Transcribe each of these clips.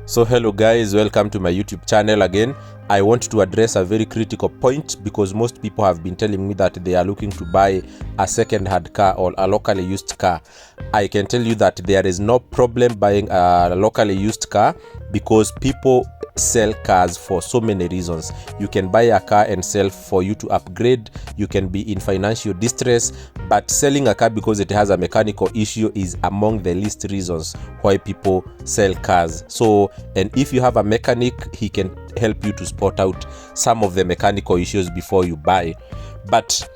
So hello guys, welcome to my YouTube channel again. I want to address a very critical point because most people have been telling me that they are looking to buy a second-hand car or a locally used car. I can tell you that there is no problem buying a locally used car because people sell cars for so many reasons. You can buy a car and sell for you to upgrade. You can be in financial distress, but selling a car because it has a mechanical issue is among the least reasons why people sell cars. So, and if you have a mechanic, he can help you to spot out some of the mechanical issues before you buy. But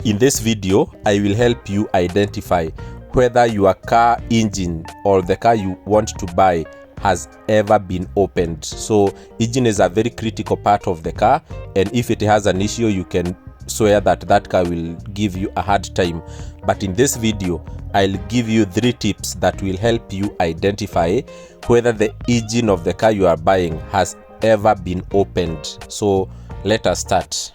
in this video, I will help you identify whether your car engine or the car you want to buy has ever been opened. So engine is a very critical part of the car, and if it has an issue, you can swear that that car will give you a hard time. But in this video, I'll give you 3 tips that will help you identify whether the engine of the car you are buying has ever been opened. So let us start.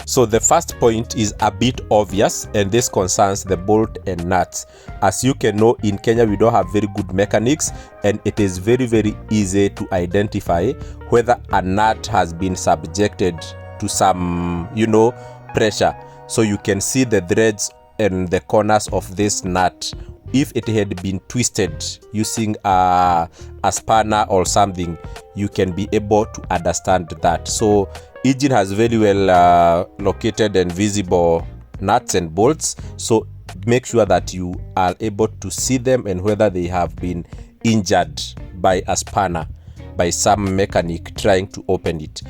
So the first point is a bit obvious, and this concerns the bolt and nuts. As you can know, in Kenya we don't have very good mechanics, and it is very easy to identify whether a nut has been subjected to some pressure. So you can see the threads and the corners of this nut. If it had been twisted using a spanner or something, you can be able to understand that. So engine has very well located and visible nuts and bolts, so make sure that you are able to see them and whether they have been injured by a spanner, by some mechanic trying to open it.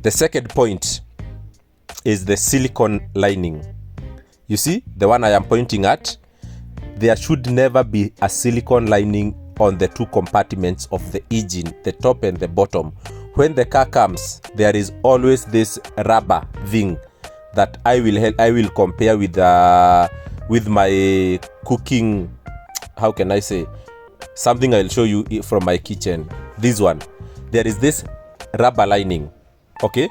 The second point is the silicone lining. You see the one I am pointing at? There should never be a silicone lining on the 2 compartments of the engine, the top and the bottom. When the car comes, there is always this rubber thing that I will compare with my cooking. How can I say? Something I'll show you from my kitchen. This one. There is this rubber lining, okay?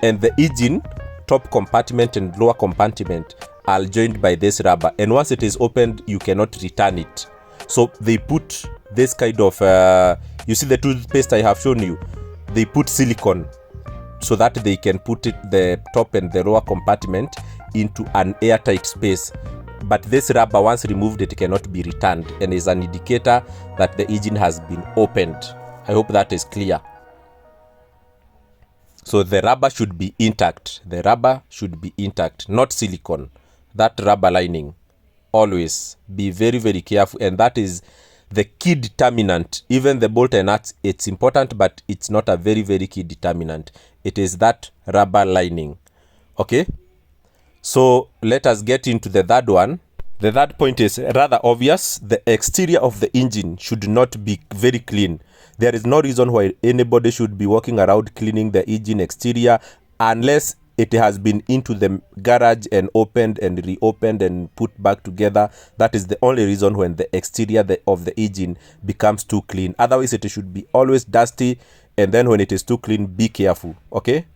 And the engine, top compartment and lower compartment are joined by this rubber. And once it is opened, you cannot return it. So they put this kind of, you see the toothpaste I have shown you? They put silicone so that they can put the top and the lower compartment into an airtight space. But this rubber, once removed, it cannot be returned and is an indicator that the engine has been opened. I hope that is clear. So the rubber should be intact. The rubber should be intact, not silicone. That rubber lining. Always be very careful, and that is the key determinant. Even the bolt and nuts, it's important, but it's not a very key determinant. It is that rubber lining. Okay, so let us get into the third one. The third point is rather obvious. The exterior of the engine should not be very clean. There is no reason why anybody should be walking around cleaning the engine exterior unless it has been into the garage and opened and reopened and put back together. That is the only reason when the exterior of the engine becomes too clean. Otherwise, it should be always dusty, and then when it is too clean, be careful, okay?